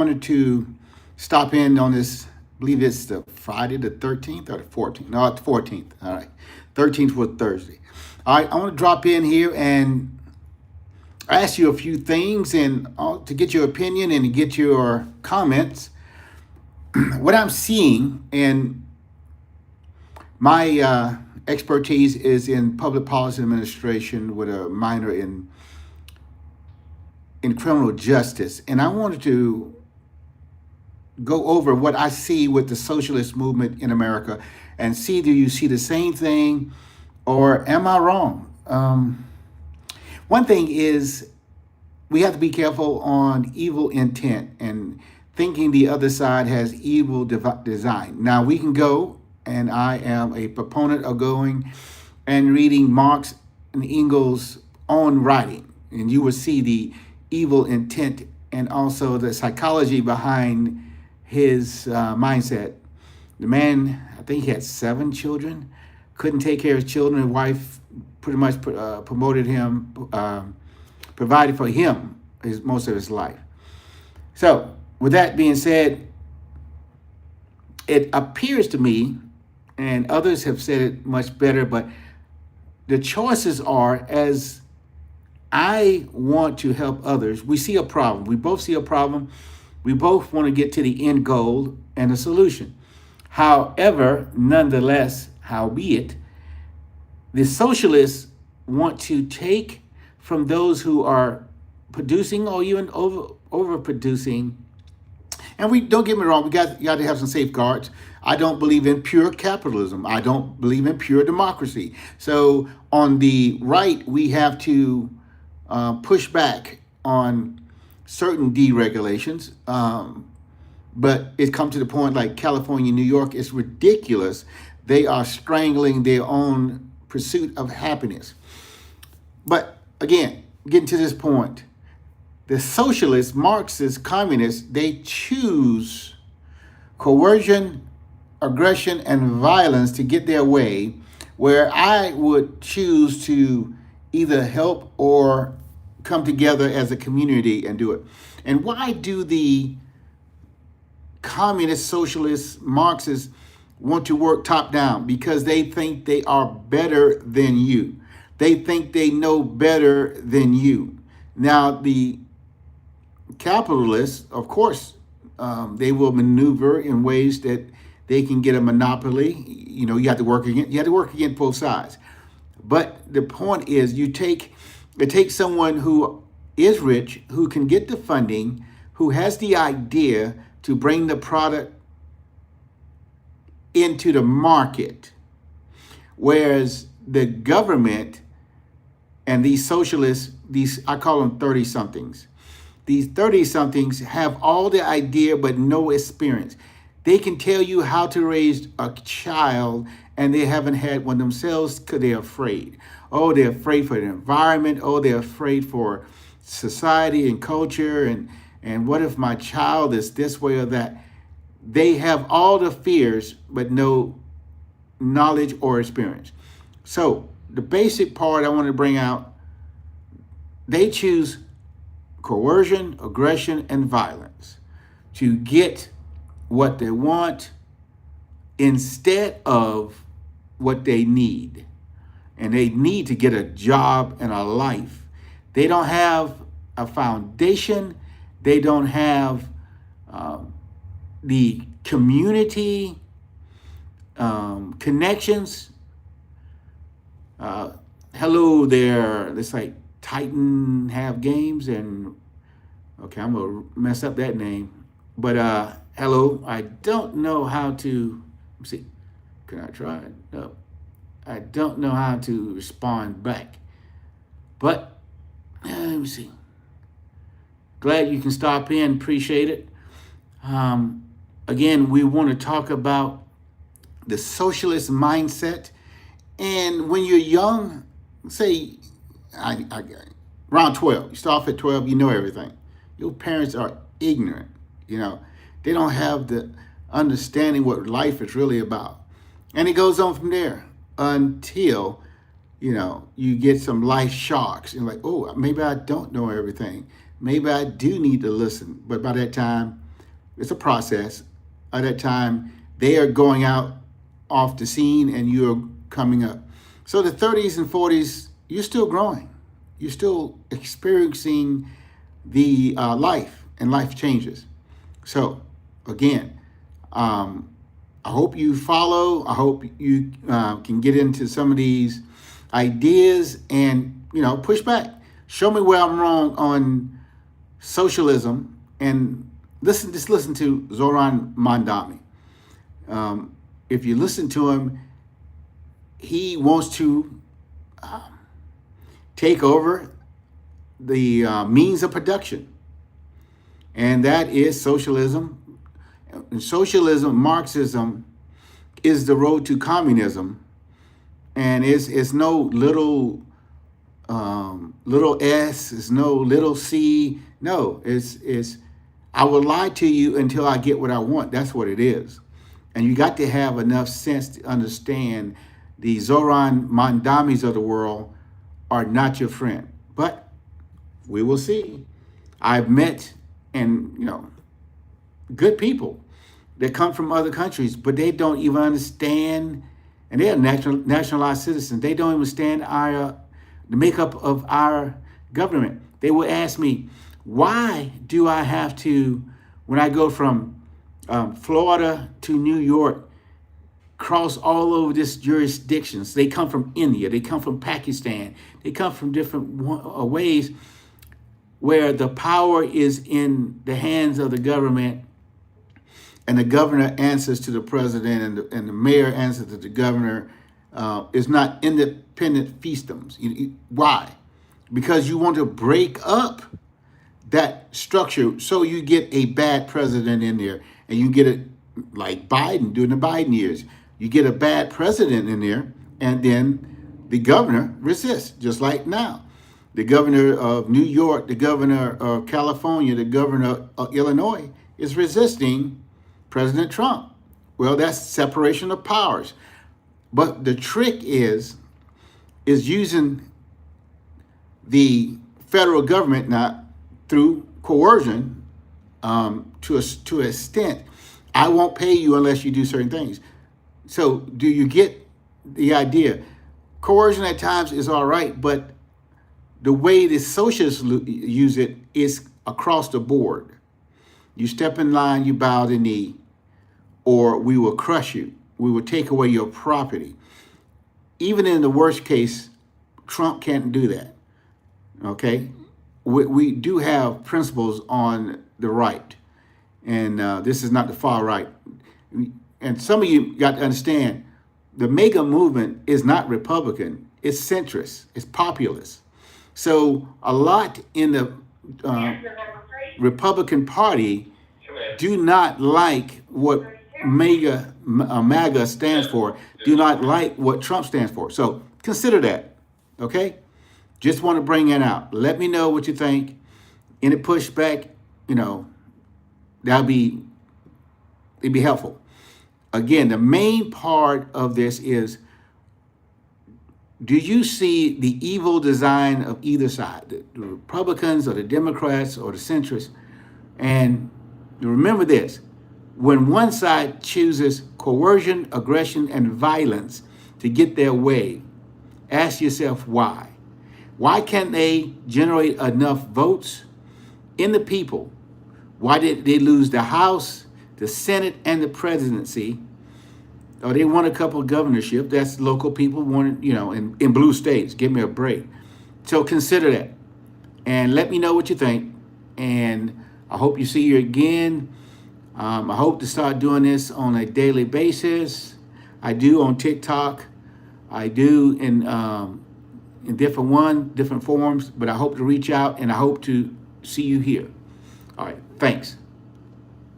Wanted to stop in on this. I believe it's the Friday the 13th or the 14th. No, it's the 14th. All right. 13th was Thursday. All right. I want to drop in here and ask you a few things and to get your opinion and to get your comments. What I'm seeing, and my expertise is in public policy administration with a minor in criminal justice. And I wanted to go over what I see with the socialist movement in America and see, do you see the same thing or am I wrong? One thing is we have to be careful on evil intent and thinking the other side has evil design. Now we can go, and I am a proponent of going and reading Marx and Engels' own writing, and you will see the evil intent and also the psychology behind his mindset. The man, I think he had 7 children, couldn't take care of his children. His wife pretty much promoted him, provided for him most of his life. So, with that being said, it appears to me, and others have said it much better, but the choices are as I want to help others. We see a problem. We both see a problem. We both want to get to the end goal and a solution. However, nonetheless, howbeit, the socialists want to take from those who are producing or even overproducing. And we don't get me wrong, we got to have some safeguards. I don't believe in pure capitalism. I don't believe in pure democracy. So on the right, we have to push back on certain deregulations. But it comes to the point like California, New York, it's ridiculous. They are strangling their own pursuit of happiness. But again, getting to this point, the socialists, Marxists, communists, they choose coercion, aggression, and violence to get their way, where I would choose to either help or come together as a community and do it. And why do the communist, socialist, Marxists want to work top down? Because they think they are better than you. They think they know better than you. Now, the capitalists, of course, they will maneuver in ways that they can get a monopoly. You know, you have to work against both sides. But the point is, it takes someone who is rich, who can get the funding, who has the idea to bring the product into the market. Whereas the government and these socialists, I call them 30-somethings. These 30-somethings have all the idea but no experience. They can tell you how to raise a child and they haven't had one themselves because they're afraid. Oh, they're afraid for the environment. Oh, they're afraid for society and culture. And what if my child is this way or that? They have all the fears but no knowledge or experience. So the basic part I want to bring out, they choose coercion, aggression, and violence to get what they want instead of what they need. And they need to get a job and a life. They don't have a foundation. They don't have the community connections. Hello there. It's like Titan have games and okay, I'm gonna mess up that name. But hello, I don't know how to see. Can I try it? No. I don't know how to respond back. But let me see. Glad you can stop in. Appreciate it. Again, we want to talk about the socialist mindset. And when you're young, say, around 12, you start off at 12, you know everything. Your parents are ignorant. You know, they don't have the understanding what life is really about. And it goes on from there until, you know, you get some life shocks. And like, oh, maybe I don't know everything. Maybe I do need to listen. But by that time, It's a process. At that time, they are going out off the scene and you're coming up. So the 30s and 40s, you're still growing. You're still experiencing the life, and life changes. So again, I hope you follow. I hope you can get into some of these ideas and push back. Show me where I'm wrong on socialism, and just listen to Zoran Mandami. If you listen to him, he wants to take over the means of production, and that is socialism. And socialism, Marxism, is the road to communism, and it's no little s, it's no little c. No, it's I will lie to you until I get what I want. That's what it is. And you got to have enough sense to understand the Zoran Mandamis of the world are not your friend. But we will see. I've met good people that come from other countries, but they don't even understand, and they are nationalized citizens. They don't understand the makeup of our government. They will ask me, why do I have to, when I go from Florida to New York, cross all over this jurisdictions? They come from India, they come from Pakistan, they come from different ways where the power is in the hands of the government, and the governor answers to the president, and the mayor answers to the governor. It's not independent fiefdoms. Why? Because you want to break up that structure so you get a bad president in there, and you get it like Biden during the Biden years. You get a bad president in there, and then the governor resists, just like now. The governor of New York, the governor of California, the governor of Illinois is resisting President Trump. Well, that's separation of powers. But the trick is using the federal government now through coercion to an extent. I won't pay you unless you do certain things. So do you get the idea? Coercion at times is all right, but the way the socialists use it is across the board. You step in line, you bow the knee, or we will crush you. We will take away your property. Even in the worst case, Trump can't do that. Okay? We do have principles on the right, and this is not the far right. And some of you got to understand, the MAGA movement is not Republican. It's centrist. It's populist. So a lot in the Republican Party do not like what MAGA stands for, do not like what Trump stands for. So consider that, okay? Just want to bring that out. Let me know what you think. Any pushback, it'd be helpful. Again, the main part of this is, do you see the evil design of either side, the Republicans or the Democrats or the centrists? And remember this, when one side chooses coercion, aggression, and violence to get their way, ask yourself why. Why can't they generate enough votes in the people? Why did they lose the House, the Senate, and the presidency? Or they won a couple of governorships. That's local people wanted, in blue states. Give me a break. So consider that. And let me know what you think. And I hope you see you again. I hope to start doing this on a daily basis. I do on TikTok. I do in different forms. But I hope to reach out, and I hope to see you here. All right. Thanks.